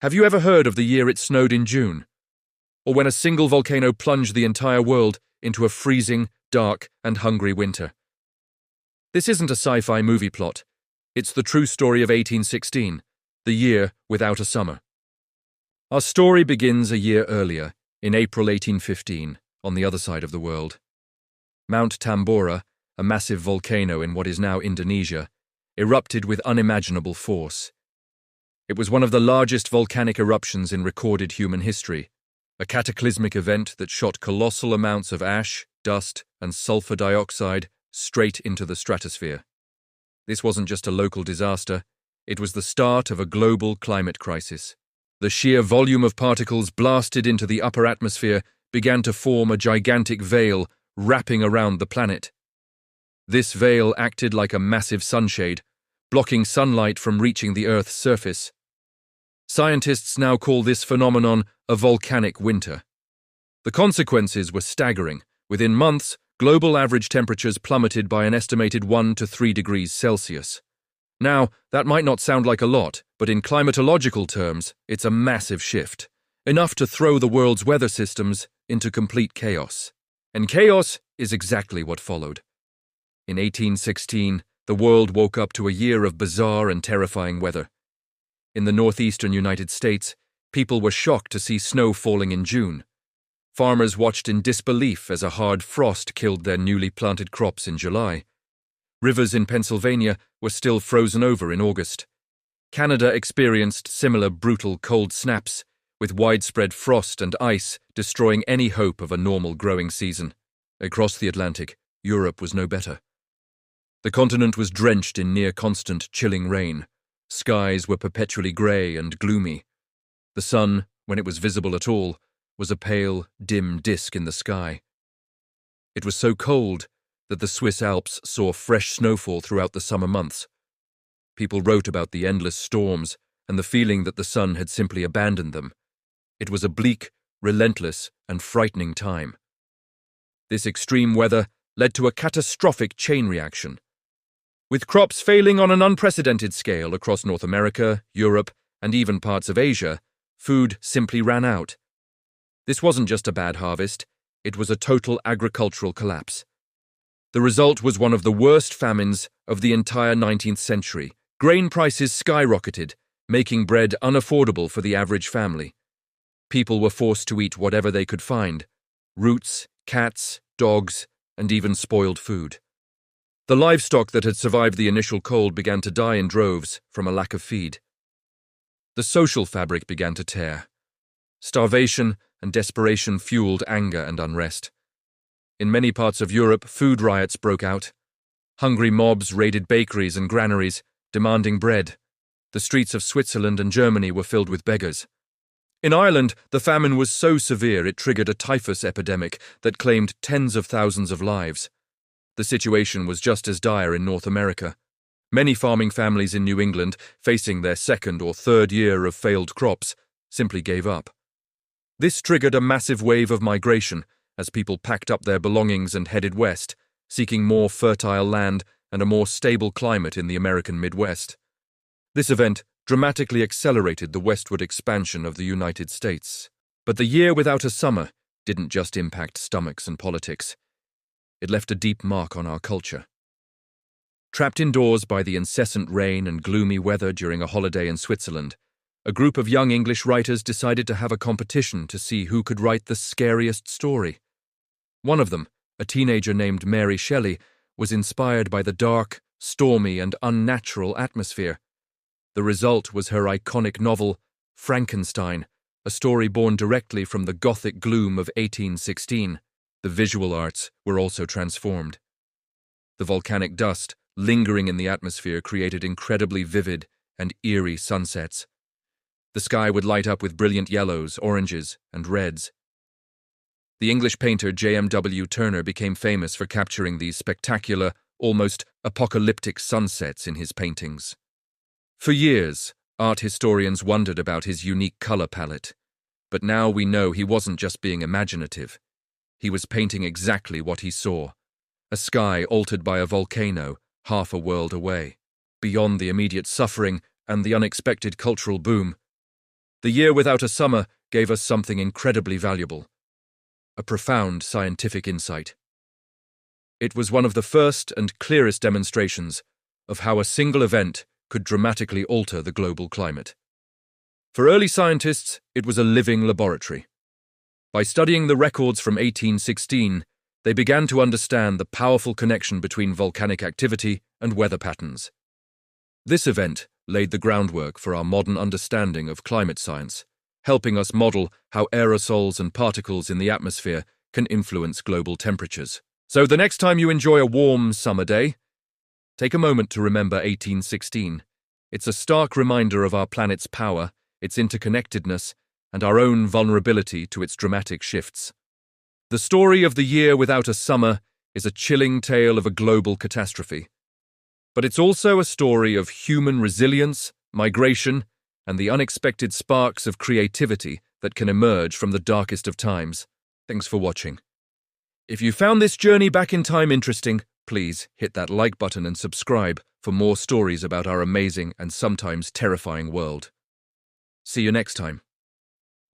Have you ever heard of the year it snowed in June? Or when a single volcano plunged the entire world into a freezing, dark, and hungry winter? This isn't a sci-fi movie plot. It's the true story of 1816, the year without a summer. Our story begins a year earlier, in April 1815, on the other side of the world. Mount Tambora, a massive volcano in what is now Indonesia, erupted with unimaginable force. It was one of the largest volcanic eruptions in recorded human history, a cataclysmic event that shot colossal amounts of ash, dust, and sulfur dioxide straight into the stratosphere. This wasn't just a local disaster, it was the start of a global climate crisis. The sheer volume of particles blasted into the upper atmosphere began to form a gigantic veil wrapping around the planet. This veil acted like a massive sunshade, blocking sunlight from reaching the Earth's surface. Scientists now call this phenomenon a volcanic winter. The consequences were staggering. Within months, global average temperatures plummeted by an estimated 1 to 3 degrees Celsius. Now, that might not sound like a lot, but in climatological terms, it's a massive shift, enough to throw the world's weather systems into complete chaos. And chaos is exactly what followed. In 1816, the world woke up to a year of bizarre and terrifying weather. In the northeastern United States, people were shocked to see snow falling in June. Farmers watched in disbelief as a hard frost killed their newly planted crops in July. Rivers in Pennsylvania were still frozen over in August. Canada experienced similar brutal cold snaps, with widespread frost and ice destroying any hope of a normal growing season. Across the Atlantic, Europe was no better. The continent was drenched in near-constant chilling rain. Skies were perpetually grey and gloomy. The sun, when it was visible at all, was a pale, dim disk in the sky. It was so cold that the Swiss Alps saw fresh snowfall throughout the summer months. People wrote about the endless storms and the feeling that the sun had simply abandoned them. It was a bleak, relentless, and frightening time. This extreme weather led to a catastrophic chain reaction. With crops failing on an unprecedented scale across North America, Europe, and even parts of Asia, food simply ran out. This wasn't just a bad harvest, it was a total agricultural collapse. The result was one of the worst famines of the entire 19th century. Grain prices skyrocketed, making bread unaffordable for the average family. People were forced to eat whatever they could find: roots, cats, dogs, and even spoiled food. The livestock that had survived the initial cold began to die in droves from a lack of feed. The social fabric began to tear. Starvation and desperation fueled anger and unrest. In many parts of Europe, food riots broke out. Hungry mobs raided bakeries and granaries, demanding bread. The streets of Switzerland and Germany were filled with beggars. In Ireland, the famine was so severe it triggered a typhus epidemic that claimed tens of thousands of lives. The situation was just as dire in North America. Many farming families in New England, facing their second or third year of failed crops, simply gave up. This triggered a massive wave of migration as people packed up their belongings and headed west, seeking more fertile land and a more stable climate in the American Midwest. This event dramatically accelerated the westward expansion of the United States. But the year without a summer didn't just impact stomachs and politics. It left a deep mark on our culture. Trapped indoors by the incessant rain and gloomy weather during a holiday in Switzerland, a group of young English writers decided to have a competition to see who could write the scariest story. One of them, a teenager named Mary Shelley, was inspired by the dark, stormy, and unnatural atmosphere. The result was her iconic novel, Frankenstein, a story born directly from the Gothic gloom of 1816. The visual arts were also transformed. The volcanic dust lingering in the atmosphere created incredibly vivid and eerie sunsets. The sky would light up with brilliant yellows, oranges, and reds. The English painter J.M.W. Turner became famous for capturing these spectacular, almost apocalyptic sunsets in his paintings. For years, art historians wondered about his unique color palette, but now we know he wasn't just being imaginative. He was painting exactly what he saw: a sky altered by a volcano half a world away. Beyond the immediate suffering and the unexpected cultural boom, The year without a summer gave us something incredibly valuable, a profound scientific insight. It was one of the first and clearest demonstrations of how a single event could dramatically alter the global climate. For early scientists, it was a living laboratory. By studying the records from 1816, they began to understand the powerful connection between volcanic activity and weather patterns. This event laid the groundwork for our modern understanding of climate science, helping us model how aerosols and particles in the atmosphere can influence global temperatures. So the next time you enjoy a warm summer day, take a moment to remember 1816. It's a stark reminder of our planet's power, its interconnectedness, and our own vulnerability to its dramatic shifts. The story of the year without a summer is a chilling tale of a global catastrophe. But it's also a story of human resilience, migration, and the unexpected sparks of creativity that can emerge from the darkest of times. Thanks for watching. If you found this journey back in time interesting, please hit that like button and subscribe for more stories about our amazing and sometimes terrifying world. See you next time.